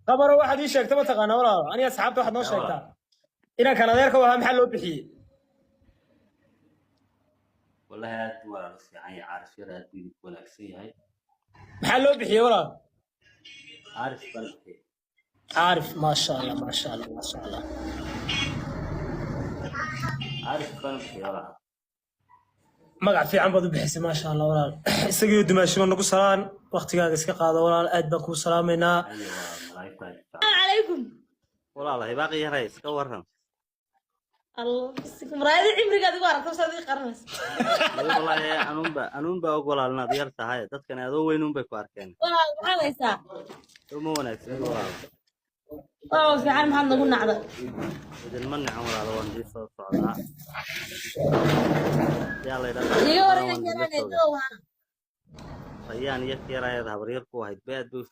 خبر واحد يشيك تبى تقنا ولا أنا أصحابته واحد نوش شيكتا إنا كان ذلك وهم حلو بحي والله هاد ولا نص يعني عارف يرى دي ولا كسي هاي حلو بحي ولا عارف بلبكي عارف ما شاء الله ما شاء الله ما شاء الله عارف بلبكي ولا magac fiican baad u bixisay ma sha Allah walaal isagii dumaashimo nagu salaan waqtigaaga iska qaado walaal aad baan ku salaameynaa ايوه ملايكة عليكم والله باقي يا ريس كورهم الله يسكم رايد عمري قاعد يقول عرفت صديق قرنس والله انون با اقول لنا ديارتا هاي dadkan aad weyn un bay ku arkeen waxaa haysaa uma wanaagsan walaal oo fiican maxaad nagu nacda idin ma nacan walaal waan dii soo socdaa yaa la iga waran inaan doowaana ayaan iyo kiiraayada habar yar ku ahayd baad buu